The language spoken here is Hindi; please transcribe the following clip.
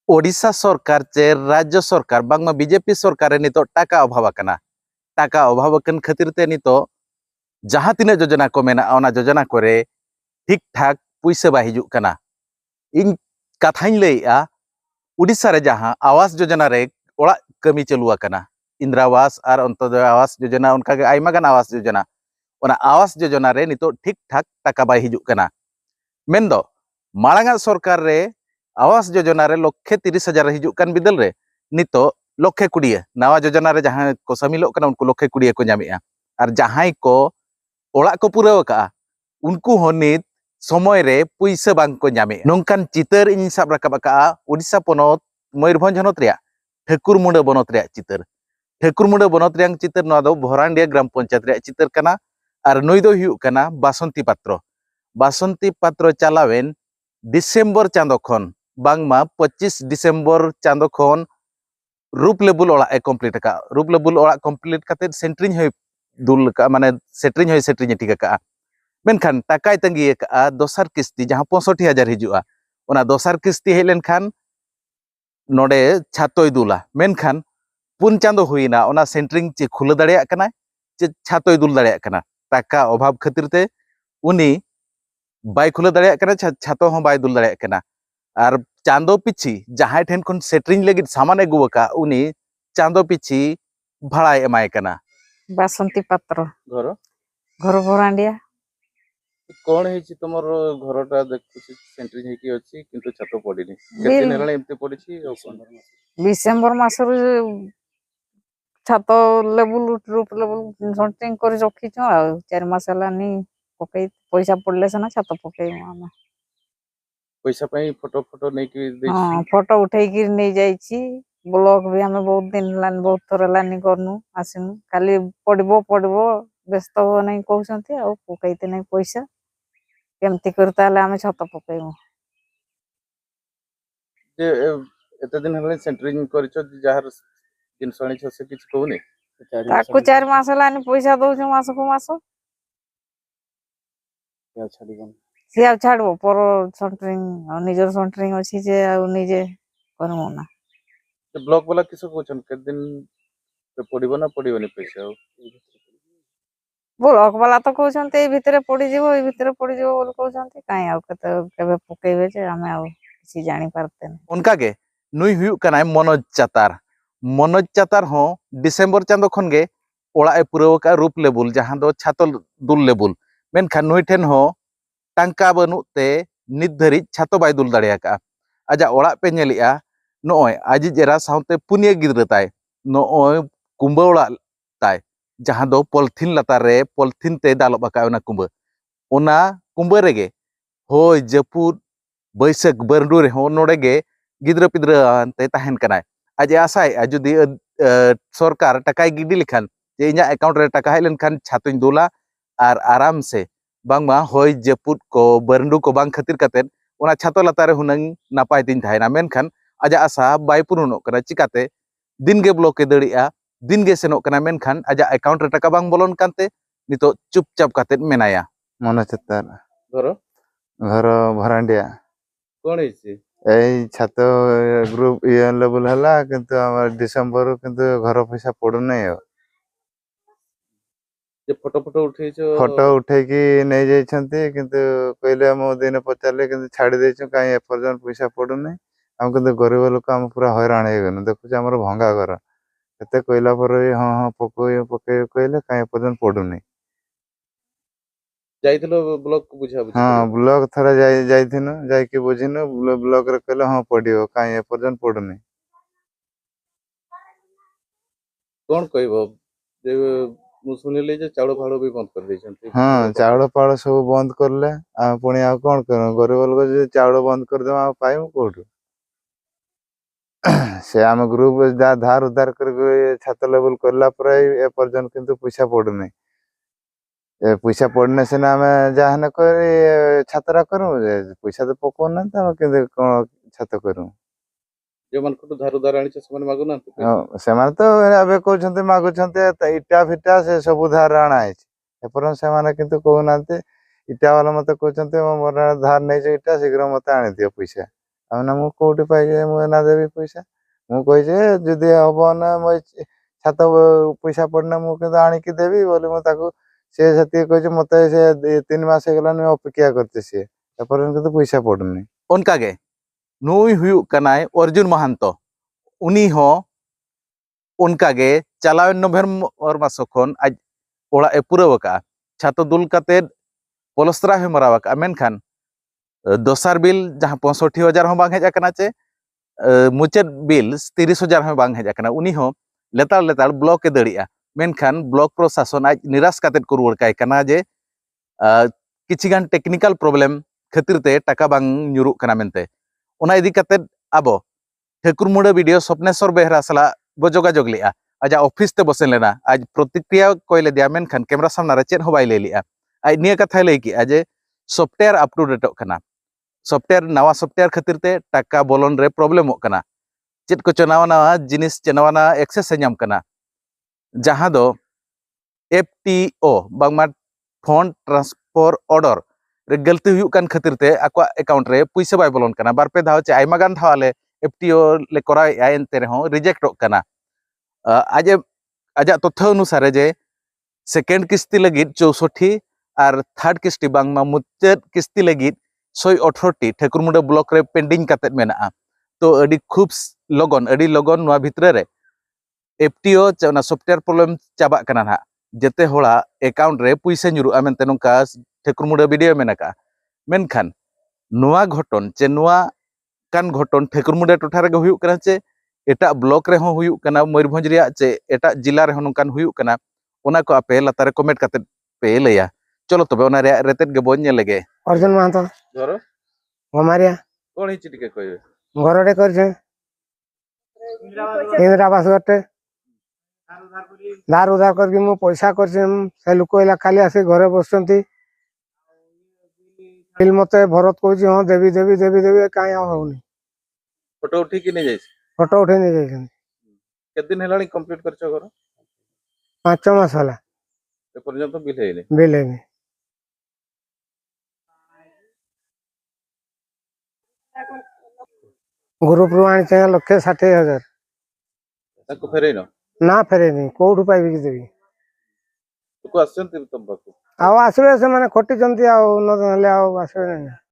ओडिशा सरकार चे राज्य सरकार बांगमा बीजेपी सरकार रे नितो टाका अभाव आकना टाका अभाव अकन खातिर ते नितो जहां तिना योजना को मेना ओना योजना करे ठीक ठाक पुइसा बा हिजुक कना इन कथाइन लैया उड़ीसा रे जहां आवास योजना रे ओड़ा कमी चालू आकना इंदिरा आवास और अंत्योदय आवास योजना उनका के आयमा गान आवास योजना ओना आवास योजना रे नितो ठीक ठाक टाका बा हिजुक कना मेनदो माळांगा सरकार रे आवास योजना रे लक्षे 30,000 हिजुक कान बिदल रे नितो लक्षे 20 नवा योजना रे जहां को शामिलोग कना उनको लक्षे 20 को नामेआ और जहां को ओड़ा को पुराव का उनको हो नित समय रे पैसा बांग को नामे नोंकान चितर इन साब राकाब का ओडिशा पनत मयूरभंज हनत रे ठाकुरमुंडा बनत रे चितर ठाकुरमुंडा बनत रे चितर नवा दो भरांडिया ग्राम पंचायत रे चितर कना और नुई दो हुयुक कना बासंती पात्र चलावेन डिसेम्बर चांदो खन बांगमा 25 डिसेम्बर चांदो खन रूप लेबुल ओड़ा कमप्लीट का रूप लेबुल ओड़ा कमप्लीट काते सेंटरिंग है दुल का माने सेटरिंग ठीक का मेनखान टाकाय तंगी का दोसर किस्ती जहां 65,000 हिजुआ ओना दोसर किस्ती हेलेन खान नोडे छातोय दुला मेनखान पुन चांदो हुईना ओना सेंटरिंग चे खुला दाड़िया कना चे छातोय दुल दाड़िया कना टाका अभाव खातिर ते उनी बाय खुला दाड़िया कना छातो हो बाय दुल दाड़िया कना और चांदो पिछी जहां ठेन खन सेटरिंग लगित सामान अगुवका उनी चांदो पिछी भाड़ा एमाय कना बासंती पात्र घर घर भरांडिया कौन है तुमर घरटा देखुछि सेंटरिंग है कि अछि किंतु छातो पडिनी केते दिन हेलाणी एमते पडिछि डिसेम्बर मासर छात लेवल रूप लेवल सेंटरिंग कर रखिछु आ 4 मास हलानी पकई पैसा पड़ले सना छात पकई हम पैसा पई फोटो नै कि दैछि हां फोटो उठै कि नै जाईछि ब्लॉग भी हमें बहुत दिन लान बहुत थोर लानी करनु आसिनु खाली पड़बो व्यस्त हो नै कहउछंती आ पकईते नै पैसा केमती करता हले हमें छात पकईमु जे एते दिन हलाणी सेंटरिंग करिछो जहार जिनसणी छ से किछ कहउनी ताकू 4 मास हलानी पैसा दउछु मास को मास या छाडीगन सिया छाड़बो पर सेंटरिंग निजर सेंटरिंग अछि जे आ निजे करमु ना ब्लॉक वाला किस कहछन के दिन पे पडिबो ना पडिबोनी पैसा ब्लॉक वाला तो कहछन्ते ए भितरे पड़ी जीवो बोल कहछन्ते काई आ केबे पकेबे जे हमें आ किसी जानि पारते न उनका के नुई हुयु कनाय मनोज चातार हो डिसेम्बर चांदो खन गे ओड़ा ए पुराव का रूप लेबुल जहां दो छातो दुल लेबुल मेनखान नुई ठेन हो टांका बनुते नित धरी छातो बाय दुल दाड़िया का आजा ओड़ा पे नेलिया नोय आजी जेरा साउते पुनिया गिद्र ताय नोय कुंबा ओड़ा ताय जहां दो पॉलिथीन लतार रे पॉलिथीन ते दालो बका ओना कुंबा रेगे होय जपुद बैसक बरडू रे हो नोडे गे गिद्र पिद्र ते ताहेन कनाय आज आसाय जुदी सरकार टाकाय गिडी लेखान जे इना अकाउंट रे टाका हेलेन खान छातोኝ दुला और आराम से बांगमा होय जपुद को बरडू को बांग खातिर कातेन ओना छातो लतार रे हुनंग नापाय दिन थायना मेनखान आजा आशा बाय पुरुनो कना चिकाते दिन गे ब्लॉक के दड़िया दिन गे सेनो कना मेनखान आजा अकाउंट रे टाका बांग बोलन कानते नितो चुपचाप काते मेनाया मनोज घर घर भरांडिया कोन हैछि ए छात ग्रुप ये लेवल हला किंतु हमर डिसेंबर किंतु घर पैसा पडु नै हो जे फोटो उठैछो फोटो उठै कि नै जाय छन्ते किंतु कहले हम दिन पचारले किंतु छाडी दैछु काई एपर्जन पैसा पडु नै हम किंतु गरीब लोक हम पूरा हैरान हे गनु देखु हमर भंगा घर एते कहला पर हां हां पके कहले काई एपर्जन पडु नै जाइथिलो ब्लॉक बुझा बुझी हां ब्लॉक थरा जाइथिनो जाय कि बुझिनो ब्लॉक रे कहले हां पडियो काई एपर्जन पडु नै कोन कहबो जे मु सुनिले जे चाउल फाड़ो भी बंद कर दैछन्ते हां चाउल फाड़ो सब बंद करले आ पुणी आ कोन करू गरीब लोक जे चाउल बंद कर दे आ पाइम कोठु से आम ग्रुप धार उधार कर छात लेवल करला पर एपर्जन किंतु पैसा पडु नै पैसा पड़ने से ना हमें जहाँ कर छातरा करूँ पैसा तो पकड़ ना था कि कौन छात करूँ जो मन को धार उधार आनी से माने मागु ना से माने तो अबे कहउछन्ते मागुछन्ते इटा फिटा से सब धार आना है एपर से माने किंतु कहू नाते इटा वाला मते कहउछन्ते मोर धार नै जे इटा शीघ्र मते आनी दियो पैसा ଆମେ ନା ମୁଁ କୋଉଠି ପାଇବି ମୁଁ ଏନା ଦେବି ପଇସା ମୁଁ କହିଛି ଯଦି ହବ ନା ମୋ ଛାତ ପଇସା ପଡ଼ିନା ମୁଁ କିନ୍ତୁ ଆଣିକି ଦେବି ବୋଲି ମୁଁ ତାକୁ ସେ ସେତିକି କହିଛି ମତେ ସେ 3 ମାସ ହେଇଗଲାନି ଅପେକ୍ଷା କରିଛି ସିଏ ଏପର୍ଯ୍ୟନ୍ତ କିନ୍ତୁ पइसा पड़ुनी उनकागे नुई हुयुक कनाय अर्जुन महंतो उनी हो उनकागे चलाव नवेम्बर मास खन आज ओड़ा ए पुरावका छातो दुल काते पलस्त्रा हे मरावका मेनखान दोसार बिल जहाँ 65,000 हो बांग हेज आकना चे मुचाद बिल 30,000 हो बांग हेज आकना उनी हो लेतार लेतार ब्लॉक के दड़िया मेनखान ब्लॉक प्रशासन आज निराश काते को रुवाड़ काय कना जे किछिगान टेक्निकल प्रॉब्लम खातिर ते टाका बांग nyuruक कना मेनते ओना इदी काते आबो ठाकुरमुड़ा वीडियो स्वप्नेश्वर बेहरा सला बो जोगाजोग लेआ आजा ऑफिस ते बसेन लेना आज प्रतिक्रिया कोयले दिया मेनखान कैमरा सामना रे चेद हो बाय लेलिआ आज निया कथा लई कि आज सॉफ्टवेयर अप टू डेट कना सॉफ्टवेयर नवा सॉफ्टवेयर खातिर ते टाका बोलन रे प्रॉब्लम कना चेद को नवा नवा जिनिस चेनवाना एक्सेस से नाम कना जहां दो एफटीओ बांगमा फंड ट्रांसफर ऑर्डर रे गलती हुयुक कान खातिर ते आको अकाउंट रे पैसा बाय बोलन कना बारपे धाव चे आयमा गान धावाले एफटीओ ले कराय एनते रे हो रिजेक्ट कना आज आजा तथ्य अनुसार जे सेकेंड किस्ती लगित 64 और थर्ड किस्ती बांगमा मुचाद किस्ती लगित 118 ठाकुरमुड़ा ब्लॉक रे पेंडिंग काते मेना तो अडी खूब लगन नोआ भितरे रे एफटीओ चना सॉफ्टवेयर प्रॉब्लम चाबा कना ना जेते होड़ा अकाउंट रे पैसा nyuruआ मेनते नोका ठाकुरमुड़ा वीडियो मेनाका मेनखान नोआ घटन चे नोआ कान घटन ठाकुरमुड़ा टोठा रे हुयुक कना चे एटा ब्लॉक रे हो हुयुक कना मयूरभंज रिया चे एटा जिला रे हो नोकान हुयुक कना ओना को आपे लातारे कमेंट काते पे लया चलो तबे ओना रे रेतेट गे बोन नेल लेगे अर्जुन महतो घर हमारिया कोन हिच टिके कहबे घरटे करछे इंदिरा आवास करते धार उधार करके मु पैसा करछे से लोक इला खाली आसी घरे बसचंती बिल मते भरत कहूची हां देवी देवी देवी देवी काई होउनी फोटो उठी कि नहीं जाइस फोटो उठे नहीं जाइछन केत दिन हेलानी कंप्लीट करछो घर 5 मास होला ए पर्यंत बिल हेइले बिल हेनी ग्रुप रु आनी 1,60,000 ताको फेरेनो ना फेरेनी कोठु पाइबी कि देवी तुको आसचंती तुम बाकू आउ आसबे से माने खटी जंती आउ न हले आउ आसबे नहीं